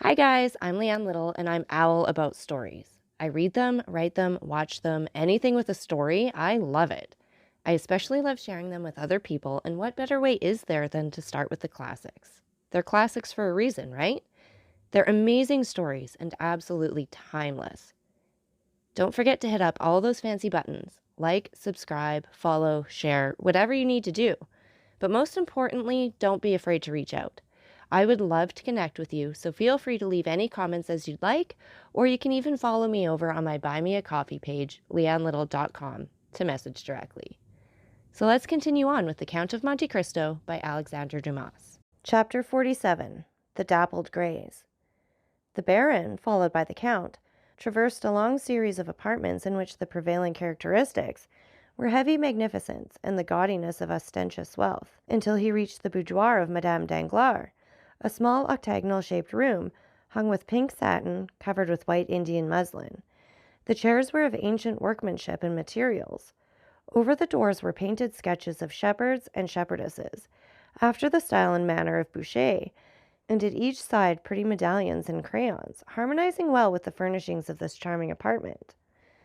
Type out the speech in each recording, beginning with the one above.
Hi guys, I'm Leanne Little and I'm owl about stories. I read them, write them, watch them, anything with a story, I love it. I especially love sharing them with other people, and what better way is there than to start with the classics? They're classics for a reason, right? They're amazing stories and absolutely timeless. Don't forget to hit up all those fancy buttons like, subscribe, follow, share, whatever you need to do. But most importantly, don't be afraid to reach out. I would love to connect with you, so feel free to leave any comments as you'd like, or you can even follow me over on my Buy Me a Coffee page, leannelittle.com, to message directly. So let's continue on with The Count of Monte Cristo by Alexandre Dumas. Chapter 47, The Dappled Greys. The Baron, followed by the Count, traversed a long series of apartments in which the prevailing characteristics were heavy magnificence and the gaudiness of ostentatious wealth, until he reached the boudoir of Madame Danglars, a small octagonal-shaped room hung with pink satin covered with white Indian muslin. The chairs were of ancient workmanship and materials. Over the doors were painted sketches of shepherds and shepherdesses, after the style and manner of Boucher, and at each side pretty medallions and crayons, harmonizing well with the furnishings of this charming apartment,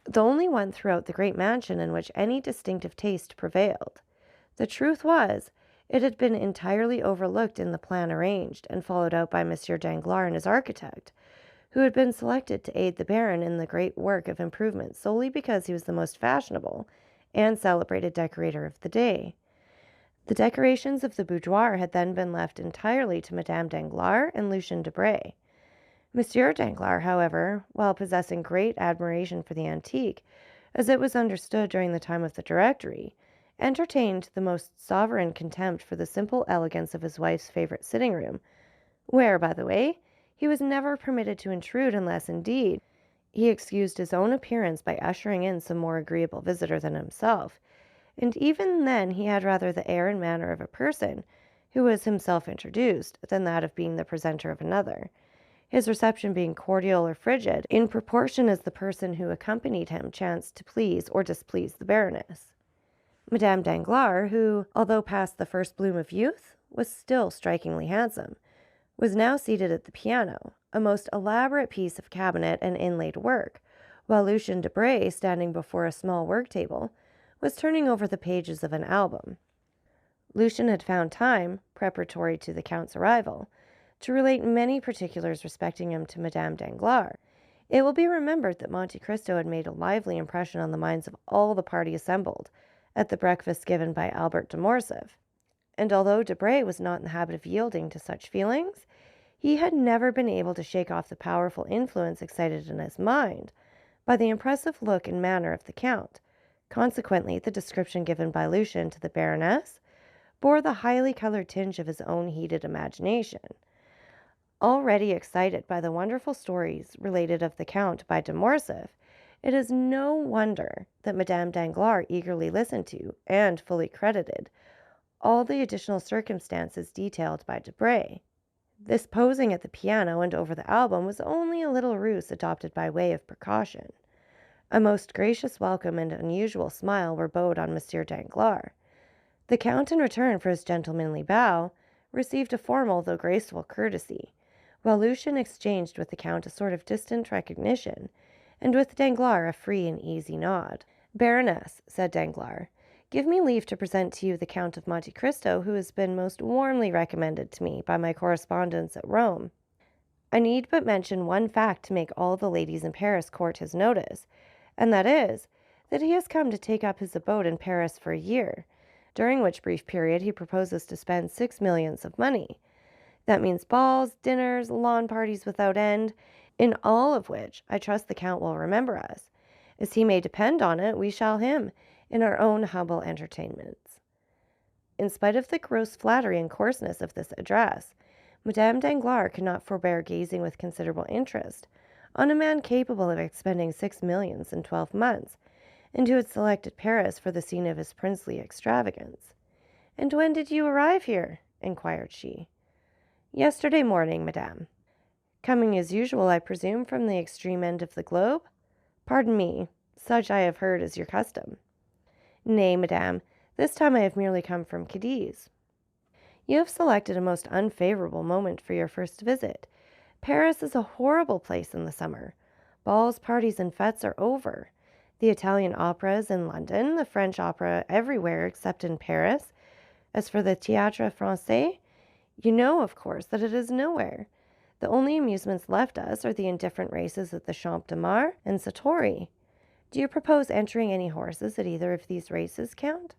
the only one throughout the great mansion in which any distinctive taste prevailed. The truth was, it had been entirely overlooked in the plan arranged and followed out by Monsieur Danglars and his architect, who had been selected to aid the Baron in the great work of improvement solely because he was the most fashionable and celebrated decorator of the day. The decorations of the boudoir had then been left entirely to Madame Danglars and Lucien Debray. Monsieur Danglars, however, while possessing great admiration for the antique, as it was understood during the time of the Directory, entertained the most sovereign contempt for the simple elegance of his wife's favorite sitting-room, where, by the way, he was never permitted to intrude unless, indeed, he excused his own appearance by ushering in some more agreeable visitor than himself, and even then he had rather the air and manner of a person who was himself introduced than that of being the presenter of another, his reception being cordial or frigid in proportion as the person who accompanied him chanced to please or displease the Baroness. Madame Danglars, who, although past the first bloom of youth, was still strikingly handsome, was now seated at the piano, a most elaborate piece of cabinet and inlaid work, while Lucien Debray, standing before a small work table, was turning over the pages of an album. Lucien had found time, preparatory to the Count's arrival, to relate many particulars respecting him to Madame Danglars. It will be remembered that Monte Cristo had made a lively impression on the minds of all the party assembled at the breakfast given by Albert de Morcerf, and although Debray was not in the habit of yielding to such feelings, he had never been able to shake off the powerful influence excited in his mind by the impressive look and manner of the Count. Consequently, the description given by Lucien to the Baroness bore the highly colored tinge of his own heated imagination. Already excited by the wonderful stories related of the Count by de Morcerf, it is no wonder that Madame Danglars eagerly listened to, and fully credited, all the additional circumstances detailed by Debray. This posing at the piano and over the album was only a little ruse adopted by way of precaution. A most gracious welcome and unusual smile were bestowed on Monsieur Danglars. The Count, in return for his gentlemanly bow, received a formal though graceful courtesy, while Lucien exchanged with the Count a sort of distant recognition, and with Danglars a free and easy nod. "Baroness," said Danglars, "give me leave to present to you the Count of Monte Cristo, who has been most warmly recommended to me by my correspondents at Rome. I need but mention one fact to make all the ladies in Paris court his notice, and that is, that he has come to take up his abode in Paris for a year, during which brief period he proposes to spend 6 millions of money. That means balls, dinners, lawn parties without end, in all of which I trust the Count will remember us, as he may depend on it we shall him in our own humble entertainments." In spite of the gross flattery and coarseness of this address, Madame Danglars could not forbear gazing with considerable interest on a man capable of expending 6 millions in 12 months, and who had selected Paris for the scene of his princely extravagance. "And when did you arrive here?" inquired she. "Yesterday morning, madame." "Coming as usual, I presume, from the extreme end of the globe?" "Pardon me, such I have heard is your custom." "Nay, madame, this time I have merely come from Cadiz." "You have selected a most unfavorable moment for your first visit. Paris is a horrible place in the summer. Balls, parties, and fetes are over. The Italian opera is in London, the French opera everywhere except in Paris. As for the Théâtre Français, you know, of course, that it is nowhere. The only amusements left us are the indifferent races at the Champ de Mars and Satori. Do you propose entering any horses at either of these races, Count?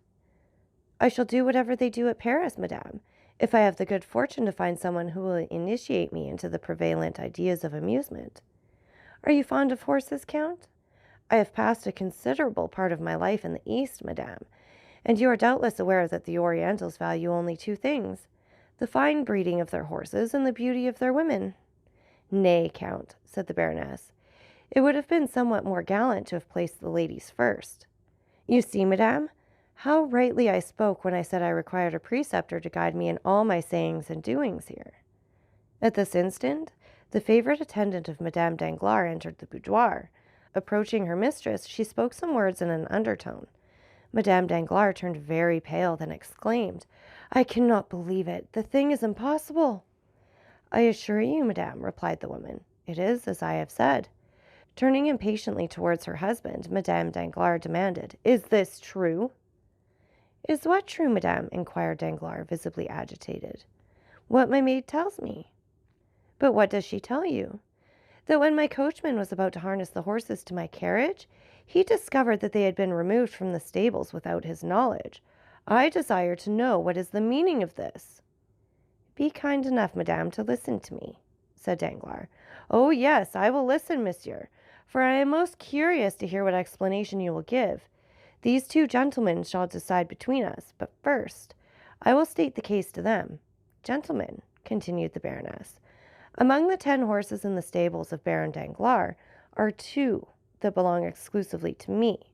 I shall do whatever they do at Paris, madame, if I have the good fortune to find someone who will initiate me into the prevalent ideas of amusement. Are you fond of horses, Count? I have passed a considerable part of my life in the East, madame, and you are doubtless aware that the Orientals value only two things, the fine breeding of their horses and the beauty of their women. Nay, Count, said the Baroness, it would have been somewhat more gallant to have placed the ladies first. You see, madame, how rightly I spoke when I said I required a preceptor to guide me in all my sayings and doings here. At this instant, the favorite attendant of Madame Danglars entered the boudoir. Approaching her mistress, she spoke some words in an undertone. Madame Danglars turned very pale, then exclaimed, I cannot believe it. The thing is impossible. I assure you, madame, replied the woman, it is as I have said. Turning impatiently towards her husband, Madame Danglars demanded, Is this true? Is what true, madame? Inquired Danglars, visibly agitated. What my maid tells me. But what does she tell you? That when my coachman was about to harness the horses to my carriage, he discovered that they had been removed from the stables without his knowledge. I desire to know what is the meaning of this. Be kind enough, madame, to listen to me, said Danglars. Oh, yes, I will listen, monsieur, for I am most curious to hear what explanation you will give. These two gentlemen shall decide between us, but first, I will state the case to them. Gentlemen, continued the Baroness, among the 10 horses in the stables of Baron Danglars are 2 that belong exclusively to me,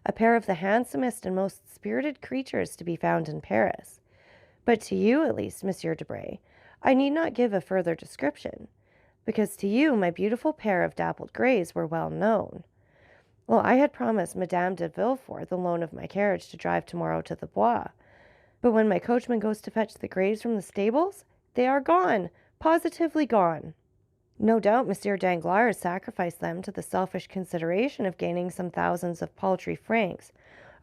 a pair of the handsomest and most spirited creatures to be found in Paris. But to you, at least, Monsieur Debray, I need not give a further description, because to you my beautiful pair of dappled greys were well known. Well, I had promised Madame de Villefort the loan of my carriage to drive tomorrow to the Bois, but when my coachman goes to fetch the greys from the stables, they are gone, positively gone. No doubt Monsieur Danglars has sacrificed them to the selfish consideration of gaining some thousands of paltry francs.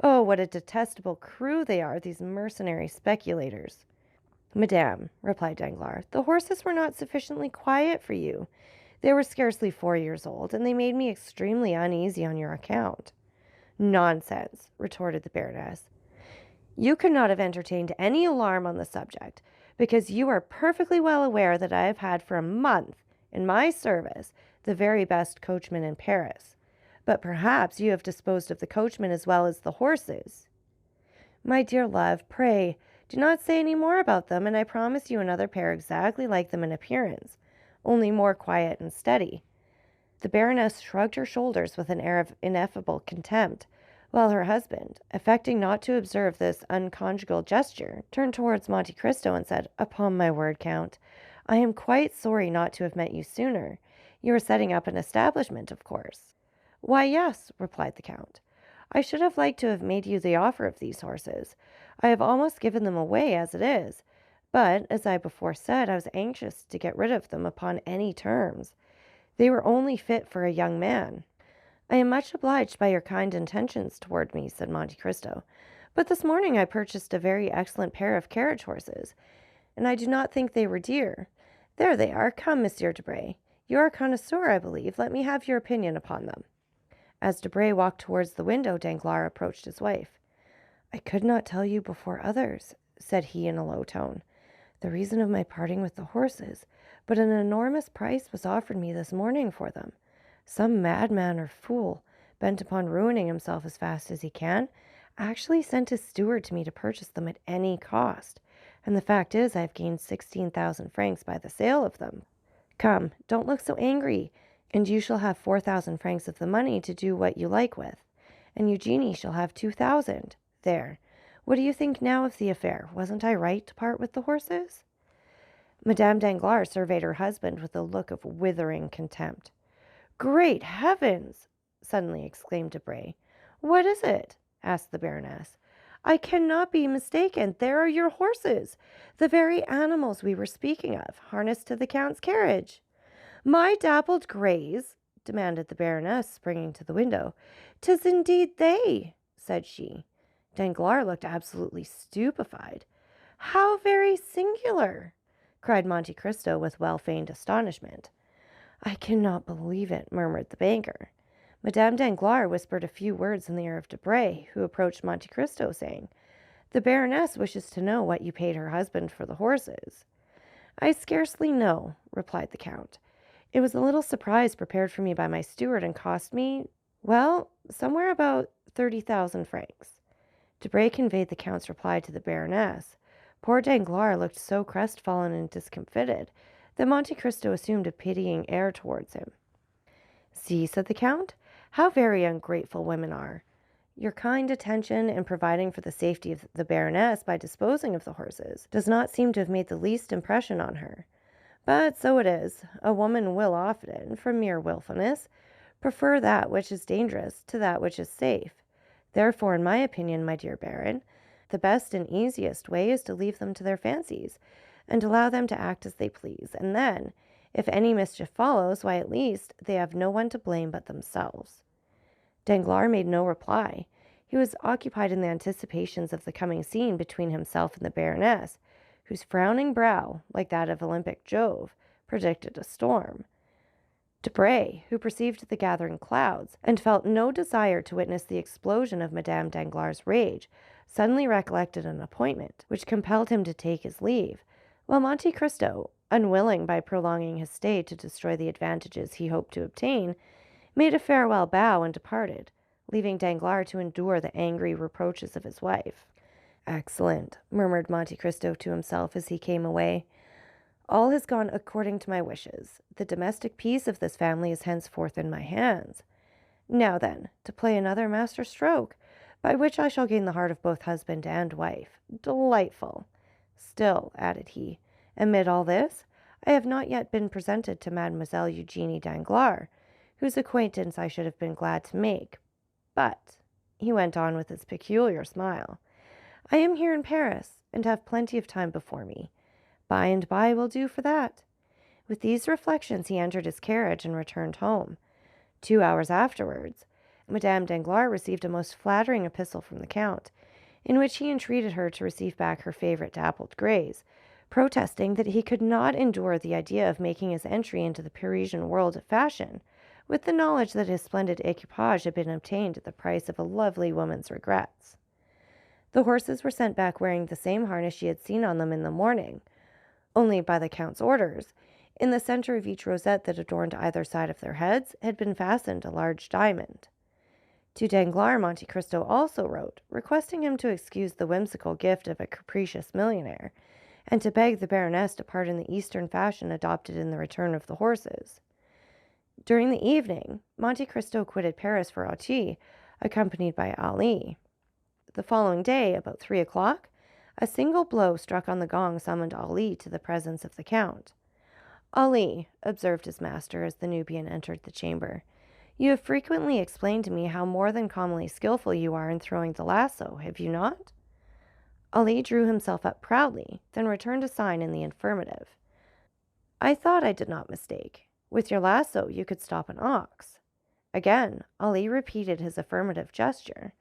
Oh, what a detestable crew they are, these mercenary speculators. Madame, replied Danglars, the horses were not sufficiently quiet for you. They were scarcely 4 years old, and they made me extremely uneasy on your account. Nonsense, retorted the Baroness. You could not have entertained any alarm on the subject, because you are perfectly well aware that I have had for a month in my service the very best coachman in Paris. But perhaps you have disposed of the coachman as well as the horses. My dear love, pray do not say any more about them, and I promise you another pair exactly like them in appearance, only more quiet and steady. The Baroness shrugged her shoulders with an air of ineffable contempt, while her husband, affecting not to observe this unconjugal gesture, turned towards Monte Cristo and said, Upon my word, Count, I am quite sorry not to have met you sooner. You are setting up an establishment, of course. Why, yes, replied the Count. I should have liked to have made you the offer of these horses. I have almost given them away as it is, but, as I before said, I was anxious to get rid of them upon any terms. They were only fit for a young man. I am much obliged by your kind intentions toward me, said Monte Cristo, but this morning I purchased a very excellent pair of carriage horses, and I do not think they were dear. There they are. Come, Monsieur Debray. You are a connoisseur, I believe. Let me have your opinion upon them. As Debray walked towards the window, Danglars approached his wife. I could not tell you before others, said he in a low tone, the reason of my parting with the horses, but an enormous price was offered me this morning for them. Some madman or fool, bent upon ruining himself as fast as he can, actually sent his steward to me to purchase them at any cost, and the fact is I have gained 16,000 francs by the sale of them. Come, don't look so angry, and you shall have 4,000 francs of the money to do what you like with, and Eugenie shall have 2,000. There. What do you think now of the affair? Wasn't I right to part with the horses? Madame Danglars surveyed her husband with a look of withering contempt. Great heavens! Suddenly exclaimed Debray. What is it? Asked the Baroness. I cannot be mistaken. There are your horses, the very animals we were speaking of, harnessed to the Count's carriage. My dappled greys? Demanded the Baroness, springing to the window. "'Tis indeed they," said she. Danglars looked absolutely stupefied. "How very singular!" cried Monte Cristo with well-feigned astonishment. "I cannot believe it," murmured the banker. Madame Danglars whispered a few words in the ear of Debray, who approached Monte Cristo, saying, "The Baroness wishes to know what you paid her husband for the horses." "I scarcely know," replied the count. "It was a little surprise prepared for me by my steward, and cost me, well, somewhere about 30,000 francs." Debray conveyed the count's reply to the Baroness. Poor Danglars looked so crestfallen and discomfited that Monte Cristo assumed a pitying air towards him. "See," said the count, "how very ungrateful women are. Your kind attention in providing for the safety of the Baroness by disposing of the horses does not seem to have made the least impression on her. But so it is. A woman will often, from mere wilfulness, prefer that which is dangerous to that which is safe. Therefore, in my opinion, my dear Baron, the best and easiest way is to leave them to their fancies, and allow them to act as they please, and then, if any mischief follows, why, at least, they have no one to blame but themselves." Danglars made no reply. He was occupied in the anticipations of the coming scene between himself and the Baroness, whose frowning brow, like that of Olympic Jove, predicted a storm. Debray, who perceived the gathering clouds, and felt no desire to witness the explosion of Madame Danglars' rage, suddenly recollected an appointment, which compelled him to take his leave, while Monte Cristo, unwilling by prolonging his stay to destroy the advantages he hoped to obtain, made a farewell bow and departed, leaving Danglars to endure the angry reproaches of his wife. "Excellent," murmured Monte Cristo to himself as he came away. "All has gone according to my wishes. The domestic peace of this family is henceforth in my hands. Now then, to play another master stroke, by which I shall gain the heart of both husband and wife. Delightful! Still," added he, "amid all this, I have not yet been presented to Mademoiselle Eugénie Danglars, whose acquaintance I should have been glad to make. But," he went on with his peculiar smile, "I am here in Paris, and have plenty of time before me. By and by will do for that." With these reflections he entered his carriage and returned home. 2 hours afterwards, Madame Danglars received a most flattering epistle from the count, in which he entreated her to receive back her favorite dappled greys, protesting that he could not endure the idea of making his entry into the Parisian world of fashion, with the knowledge that his splendid equipage had been obtained at the price of a lovely woman's regrets. The horses were sent back wearing the same harness she had seen on them in the morning, only by the count's orders, in the center of each rosette that adorned either side of their heads had been fastened a large diamond. To Danglars, Monte Cristo also wrote, requesting him to excuse the whimsical gift of a capricious millionaire, and to beg the Baroness to pardon the Eastern fashion adopted in the return of the horses. During the evening, Monte Cristo quitted Paris for Auteuil, accompanied by Ali. The following day, about 3 o'clock, a single blow struck on the gong summoned Ali to the presence of the count. "Ali," observed his master as the Nubian entered the chamber, "you have frequently explained to me how more than commonly skillful you are in throwing the lasso, have you not?" Ali drew himself up proudly, then returned a sign in the affirmative. "I thought I did not mistake. With your lasso you could stop an ox." Again Ali repeated his affirmative gesture.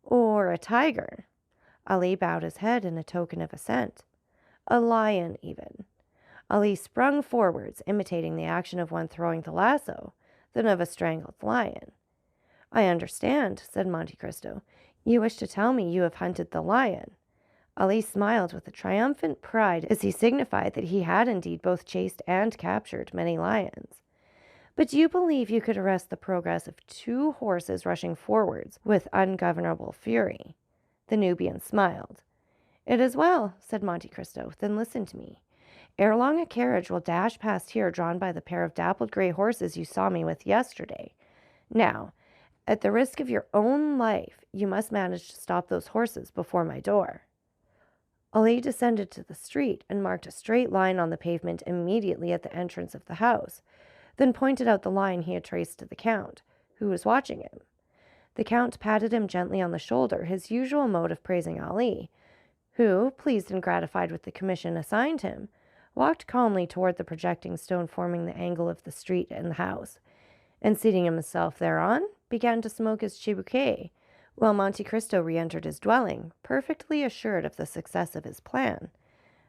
"Or a tiger." Ali bowed his head in a token of assent. "A lion, even." Ali sprung forwards, imitating the action of one throwing the lasso, then of a strangled lion. "I understand," said Monte Cristo. "You wish to tell me you have hunted the lion." Ali smiled with a triumphant pride as he signified that he had indeed both chased and captured many lions. "But do you believe you could arrest the progress of 2 horses rushing forwards with ungovernable fury?" The Nubian smiled. "It is well," said Monte Cristo. "Then listen to me. Ere long a carriage will dash past here drawn by the pair of dappled gray horses you saw me with yesterday. Now, at the risk of your own life, you must manage to stop those horses before my door." Ali descended to the street and marked a straight line on the pavement immediately at the entrance of the house, then pointed out the line he had traced to the count, who was watching him. The count patted him gently on the shoulder, his usual mode of praising Ali, who, pleased and gratified with the commission assigned him, walked calmly toward the projecting stone forming the angle of the street and the house, and seating himself thereon, began to smoke his chibuque, while Monte Cristo re-entered his dwelling, perfectly assured of the success of his plan.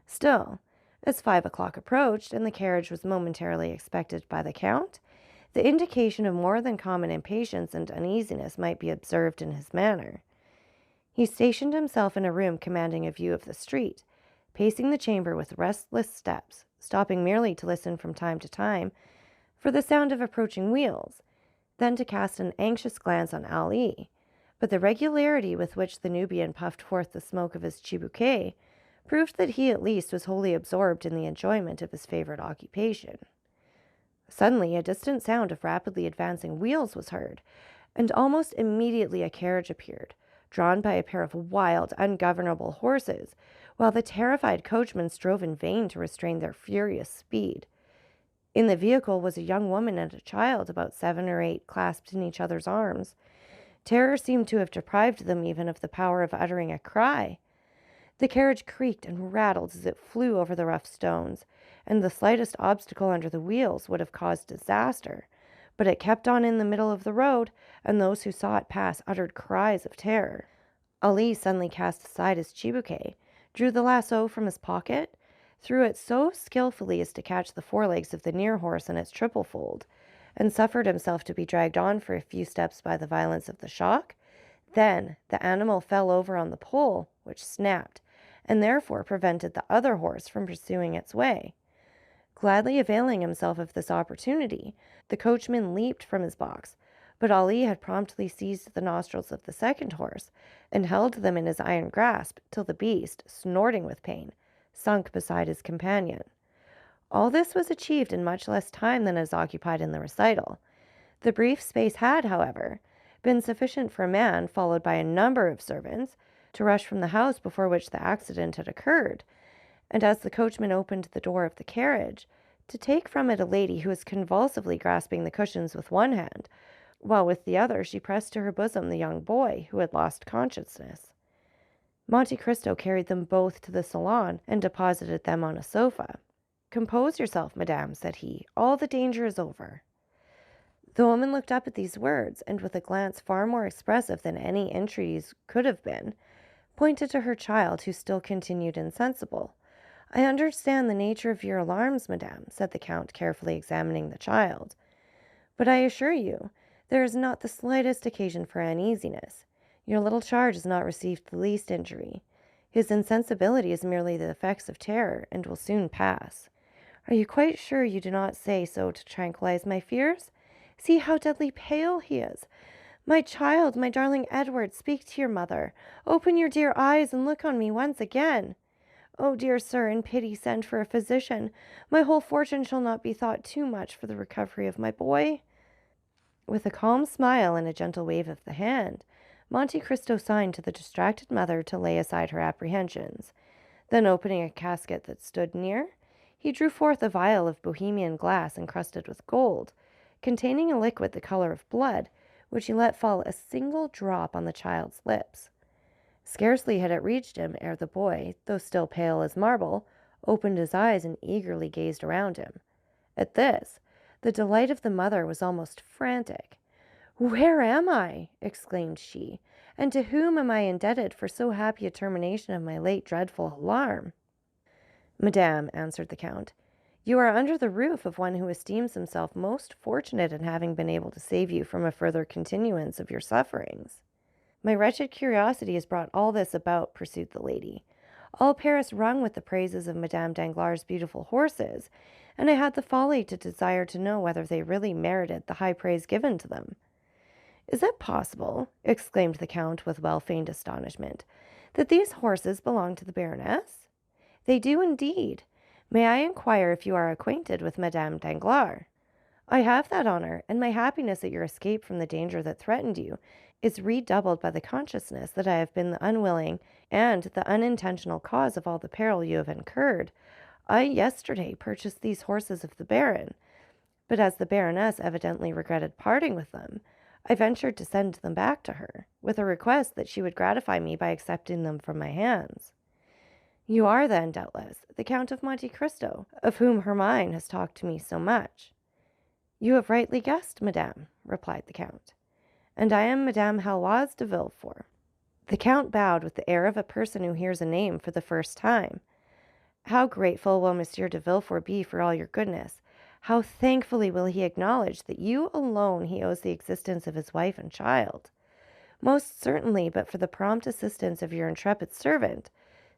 Still, as 5 o'clock approached and the carriage was momentarily expected by the Count, the indication of more than common impatience and uneasiness might be observed in his manner. He stationed himself in a room commanding a view of the street, pacing the chamber with restless steps, stopping merely to listen from time to time for the sound of approaching wheels, then to cast an anxious glance on Ali. But the regularity with which the Nubian puffed forth the smoke of his chibuque proved that he at least was wholly absorbed in the enjoyment of his favorite occupation. Suddenly, a distant sound of rapidly advancing wheels was heard, and almost immediately a carriage appeared, drawn by a pair of wild, ungovernable horses, while the terrified coachman strove in vain to restrain their furious speed. In the vehicle was a young woman and a child, about 7 or 8, clasped in each other's arms. Terror seemed to have deprived them even of the power of uttering a cry. The carriage creaked and rattled as it flew over the rough stones, and the slightest obstacle under the wheels would have caused disaster. But it kept on in the middle of the road, and those who saw it pass uttered cries of terror. Ali suddenly cast aside his chibuque, drew the lasso from his pocket, threw it so skillfully as to catch the forelegs of the near horse in its triple fold, and suffered himself to be dragged on for a few steps by the violence of the shock. Then the animal fell over on the pole, which snapped, and therefore prevented the other horse from pursuing its way. Gladly availing himself of this opportunity, the coachman leaped from his box, but Ali had promptly seized the nostrils of the second horse and held them in his iron grasp till the beast, snorting with pain, sunk beside his companion. All this was achieved in much less time than is occupied in the recital. The brief space had, however, been sufficient for a man, followed by a number of servants, to rush from the house before which the accident had occurred, and as the coachman opened the door of the carriage, to take from it a lady who was convulsively grasping the cushions with one hand, while with the other she pressed to her bosom the young boy who had lost consciousness. Monte Cristo carried them both to the salon and deposited them on a sofa. "Compose yourself, madame," said he. "All the danger is over." The woman looked up at these words, and with a glance far more expressive than any entreaties could have been, pointed to her child, who still continued insensible. "I understand the nature of your alarms, madame," said the Count, carefully examining the child. "But I assure you there is not the slightest occasion for uneasiness. Your little charge has not received the least injury. His insensibility is merely the effects of terror, and will soon pass." "Are you quite sure you do not say so to tranquilize my fears? See how deadly pale he is. My child, my darling Edward, speak to your mother. Open your dear eyes and look on me once again. Oh, dear sir, in pity send for a physician. My whole fortune shall not be thought too much for the recovery of my boy." With a calm smile and a gentle wave of the hand, Monte Cristo signed to the distracted mother to lay aside her apprehensions. Then, opening a casket that stood near, he drew forth a vial of Bohemian glass encrusted with gold, containing a liquid the color of blood, which he let fall a single drop on the child's lips. Scarcely had it reached him ere the boy, though still pale as marble, opened his eyes and eagerly gazed around him. At this, the delight of the mother was almost frantic. "Where am I?" exclaimed she, "and to whom am I indebted for so happy a termination of my late dreadful alarm?" "Madame," answered the Count, "you are under the roof of one who esteems himself most fortunate in having been able to save you from a further continuance of your sufferings." "My wretched curiosity has brought all this about," pursued the lady. "All Paris rung with the praises of Madame Danglars' beautiful horses, and I had the folly to desire to know whether they really merited the high praise given to them." "Is it possible," exclaimed the Count with well-feigned astonishment, "that these horses belong to the Baroness?" "They do indeed. May I inquire if you are acquainted with Madame Danglars?" "I have that honor, and my happiness at your escape from the danger that threatened you is redoubled by the consciousness that I have been the unwilling and the unintentional cause of all the peril you have incurred. I yesterday purchased these horses of the Baron, but as the Baroness evidently regretted parting with them, I ventured to send them back to her, with a request that she would gratify me by accepting them from my hands." You are then, doubtless, the Count of Monte Cristo, of whom Hermine has talked to me so much. You have rightly guessed, madame, replied the Count, and I am Madame Heloise de Villefort. The Count bowed with the air of a person who hears a name for the first time. How grateful will Monsieur de Villefort be for all your goodness! How thankfully will he acknowledge that you alone he owes the existence of his wife and child! Most certainly, but for the prompt assistance of your intrepid servant,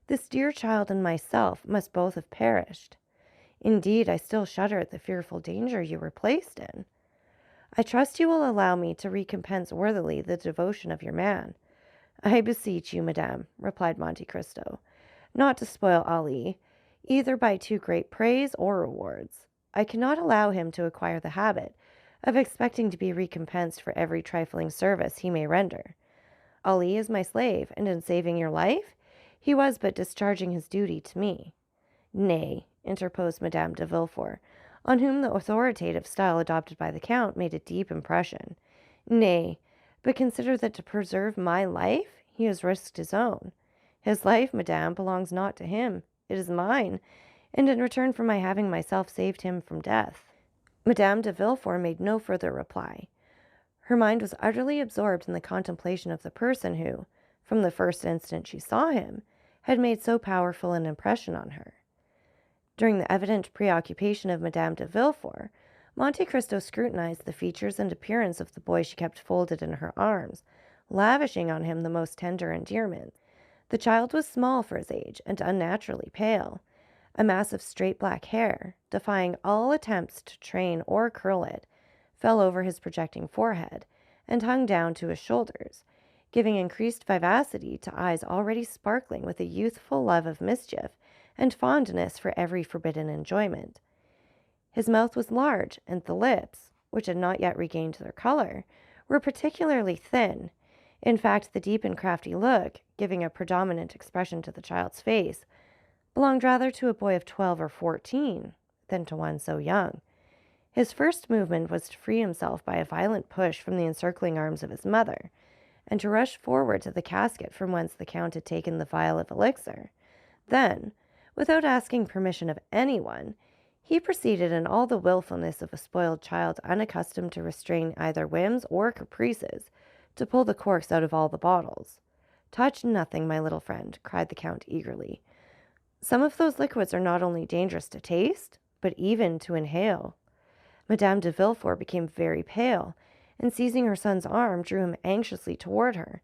this dear child and myself must both have perished. Indeed, I still shudder at the fearful danger you were placed in. I trust you will allow me to recompense worthily the devotion of your man. I beseech you, madame, replied Monte Cristo, not to spoil Ali, either by too great praise or rewards. I cannot allow him to acquire the habit of expecting to be recompensed for every trifling service he may render. Ali is my slave, and in saving your life, he was but discharging his duty to me. Nay, interposed Madame de Villefort, on whom the authoritative style adopted by the Count made a deep impression. Nay, but consider that to preserve my life, he has risked his own. His life, madame, belongs not to him, it is mine, and in return for my having myself saved him from death. Madame de Villefort made no further reply. Her mind was utterly absorbed in the contemplation of the person who, from the first instant she saw him, had made so powerful an impression on her. During the evident preoccupation of Madame de Villefort, Monte Cristo scrutinized the features and appearance of the boy she kept folded in her arms, lavishing on him the most tender endearments. The child was small for his age and unnaturally pale. A mass of straight black hair, defying all attempts to train or curl it, fell over his projecting forehead and hung down to his shoulders, giving increased vivacity to eyes already sparkling with a youthful love of mischief and fondness for every forbidden enjoyment. His mouth was large, and the lips, which had not yet regained their color, were particularly thin. In fact, the deep and crafty look, giving a predominant expression to the child's face, belonged rather to a boy of 12 or 14 than to one so young. His first movement was to free himself by a violent push from the encircling arms of his mother, and to rush forward to the casket from whence the Count had taken the vial of elixir. Then, without asking permission of anyone, he proceeded in all the wilfulness of a spoiled child unaccustomed to restrain either whims or caprices, to pull the corks out of all the bottles. "Touch nothing, my little friend," cried the Count eagerly. "Some of those liquids are not only dangerous to taste, but even to inhale." Madame de Villefort became very pale, and seizing her son's arm, drew him anxiously toward her.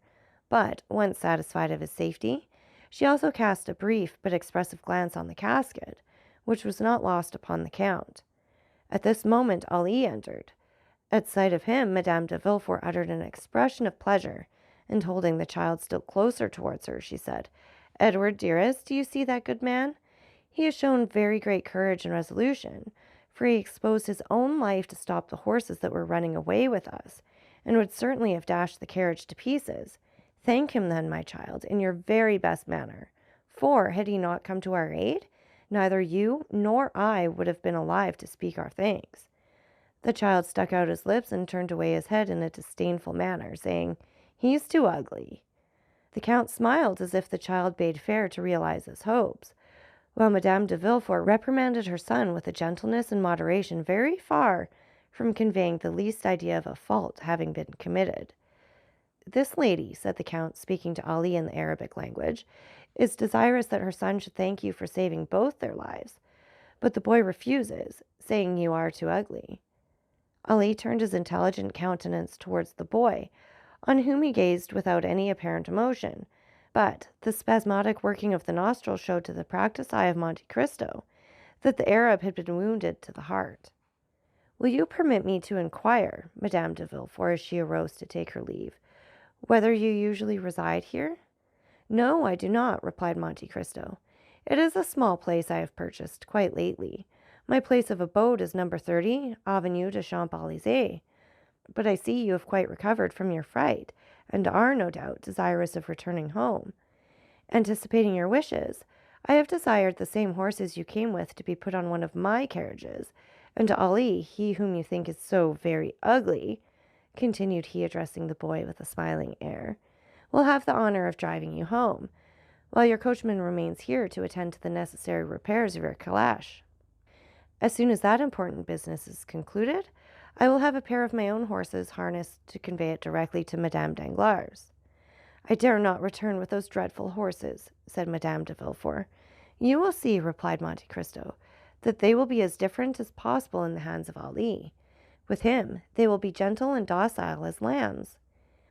But, once satisfied of his safety, she also cast a brief but expressive glance on the casket, which was not lost upon the Count. At this moment Ali entered. At sight of him, Madame de Villefort uttered an expression of pleasure, and holding the child still closer towards her, she said, "Edward, dearest, do you see that good man? He has shown very great courage and resolution, for he exposed his own life to stop the horses that were running away with us, and would certainly have dashed the carriage to pieces. Thank him then, my child, in your very best manner, for, had he not come to our aid, neither you nor I would have been alive to speak our thanks." The child stuck out his lips and turned away his head in a disdainful manner, saying, "He's too ugly." The Count smiled as if the child bade fair to realize his hopes, while Madame de Villefort reprimanded her son with a gentleness and moderation very far from conveying the least idea of a fault having been committed. "This lady," said the Count, speaking to Ali in the Arabic language, "is desirous that her son should thank you for saving both their lives, but the boy refuses, saying you are too ugly." Ali turned his intelligent countenance towards the boy, on whom he gazed without any apparent emotion, but the spasmodic working of the nostrils showed to the practised eye of Monte Cristo that the Arab had been wounded to the heart. "Will you permit me to inquire, Madame de Villefort," as she arose to take her leave, "whether you usually reside here?" "No, I do not," replied Monte Cristo. "It is a small place I have purchased quite lately. My place of abode is number 30, Avenue de Champs-Élysées. But I see you have quite recovered from your fright, and are, no doubt, desirous of returning home. Anticipating your wishes, I have desired the same horses you came with to be put on one of my carriages, and to Ali, he whom you think is so very ugly," continued he, addressing the boy with a smiling air, "will have the honor of driving you home. while your coachman remains here to attend to the necessary repairs of your calash. As soon as that important business is concluded, I will have a pair of my own horses harnessed to convey it directly to Madame Danglars." "I dare not return with those dreadful horses," said Madame de Villefort. "You will see," replied Monte Cristo, "that they will be as different as possible in the hands of Ali. With him, they will be gentle and docile as lambs."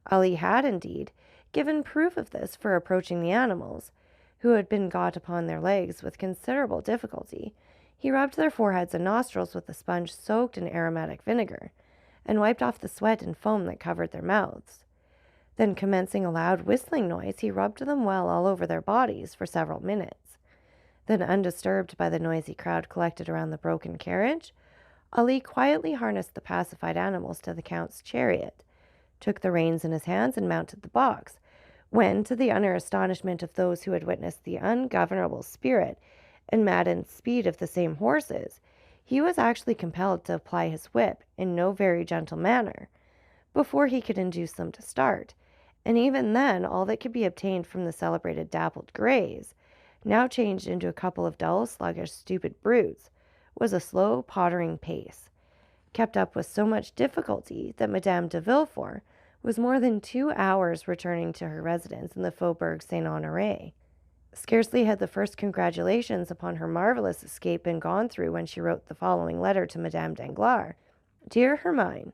Ali had, indeed, given proof of this, for approaching the animals, who had been got upon their legs with considerable difficulty, he rubbed their foreheads and nostrils with a sponge soaked in aromatic vinegar, and wiped off the sweat and foam that covered their mouths. Then, commencing a loud whistling noise, he rubbed them well all over their bodies for several minutes. Then, undisturbed by the noisy crowd collected around the broken carriage, Ali quietly harnessed the pacified animals to the Count's chariot, took the reins in his hands, and mounted the box, when, to the utter astonishment of those who had witnessed the ungovernable spirit and maddened speed of the same horses, he was actually compelled to apply his whip in no very gentle manner before he could induce them to start, and even then all that could be obtained from the celebrated dappled greys, now changed into a couple of dull, sluggish, stupid brutes, was a slow, pottering pace, kept up with so much difficulty that Madame de Villefort was more than 2 hours returning to her residence in the Faubourg Saint-Honoré. Scarcely had the first congratulations upon her marvelous escape been gone through when she wrote the following letter to Madame Danglars: "Dear Hermine,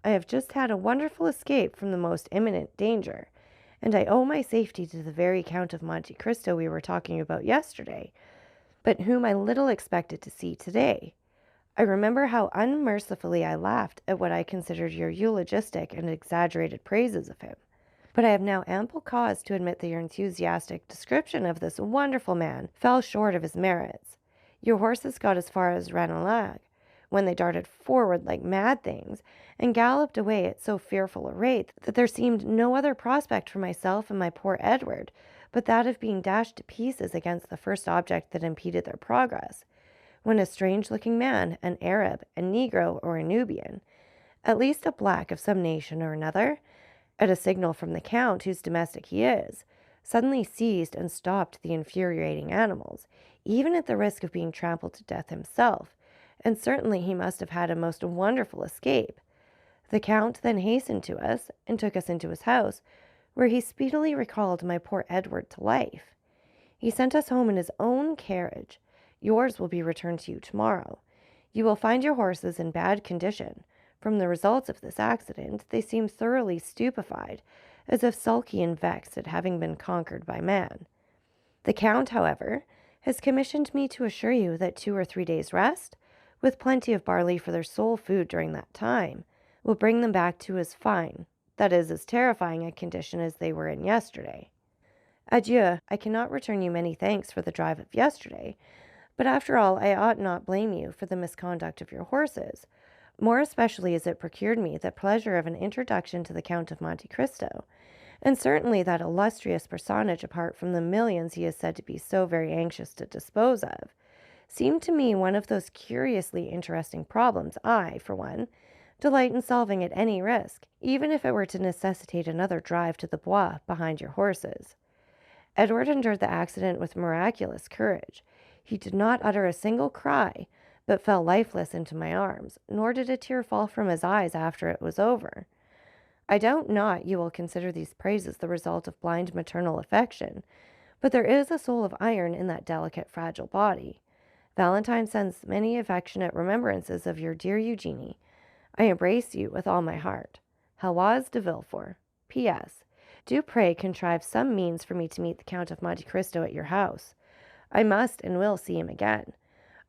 I have just had a wonderful escape from the most imminent danger, and I owe my safety to the very Count of Monte Cristo we were talking about yesterday, but whom I little expected to see today. I remember how unmercifully I laughed at what I considered your eulogistic and exaggerated praises of him, but I have now ample cause to admit that your enthusiastic description of this wonderful man fell short of his merits. Your horses got as far as Ranelagh, when they darted forward like mad things, and galloped away at so fearful a rate that there seemed no other prospect for myself and my poor Edward but that of being dashed to pieces against the first object that impeded their progress, when a strange-looking man, an Arab, a Negro, or a Nubian, at least a black of some nation or another, at a signal from the Count, whose domestic he is, suddenly seized and stopped the infuriating animals, even at the risk of being trampled to death himself, and certainly he must have had a most wonderful escape. The Count then hastened to us, and took us into his house, where he speedily recalled my poor Edward to life. He sent us home in his own carriage. Yours will be returned to you tomorrow. You will find your horses in bad condition. From the results of this accident, they seem thoroughly stupefied, as if sulky and vexed at having been conquered by man. The Count, however, has commissioned me to assure you that 2 or 3 days' rest, with plenty of barley for their sole food during that time, will bring them back to as fine, that is, as terrifying a condition as they were in yesterday. Adieu. I cannot return you many thanks for the drive of yesterday, but after all I ought not blame you for the misconduct of your horses, more especially as it procured me the pleasure of an introduction to the Count of Monte Cristo, and certainly that illustrious personage, apart from the millions he is said to be so very anxious to dispose of, seemed to me one of those curiously interesting problems I, for one, delight in solving at any risk, even if it were to necessitate another drive to the Bois behind your horses. Edward endured the accident with miraculous courage. He did not utter a single cry, but fell lifeless into my arms, nor did a tear fall from his eyes after it was over. I doubt not you will consider these praises the result of blind maternal affection, but there is a soul of iron in that delicate, fragile body. Valentine sends many affectionate remembrances of your dear Eugenie. I embrace you with all my heart. Heloise de Villefort. P.S. Do pray contrive some means for me to meet the Count of Monte Cristo at your house. I must and will see him again.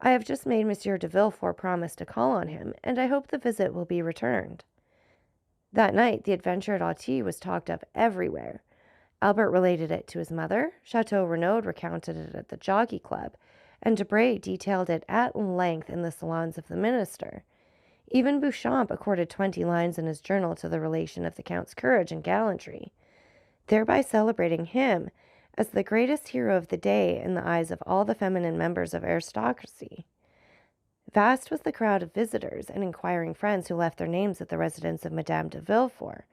I have just made Monsieur de Villefort promise to call on him, and I hope the visit will be returned. That night the adventure at Auteuil was talked of everywhere. Albert related it to his mother, Chateau Renaud recounted it at the Jockey Club, and Debray detailed it at length in the salons of the minister. Even Beauchamp accorded 20 lines in his journal to the relation of the Count's courage and gallantry, thereby celebrating him as the greatest hero of the day in the eyes of all the feminine members of aristocracy. Vast was the crowd of visitors and inquiring friends who left their names at the residence of Madame de Villefort,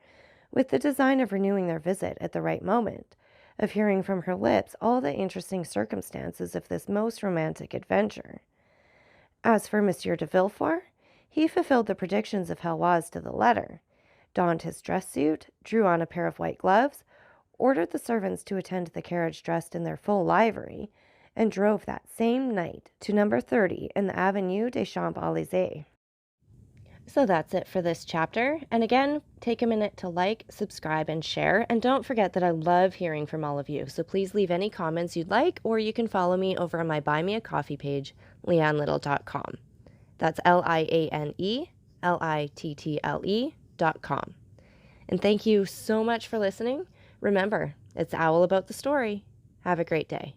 with the design of renewing their visit at the right moment, of hearing from her lips all the interesting circumstances of this most romantic adventure. As for Monsieur de Villefort, he fulfilled the predictions of Heloise to the letter, donned his dress suit, drew on a pair of white gloves, ordered the servants to attend the carriage dressed in their full livery, and drove that same night to number 30 in the Avenue des Champs-Élysées. So that's it for this chapter. And again, take a minute to like, subscribe, and share. And don't forget that I love hearing from all of you. So please leave any comments you'd like, or you can follow me over on my Buy Me a Coffee page, leannelittle.com. That's LIANELITTLE.com. And thank you so much for listening. Remember, it's Owl about the story. Have a great day.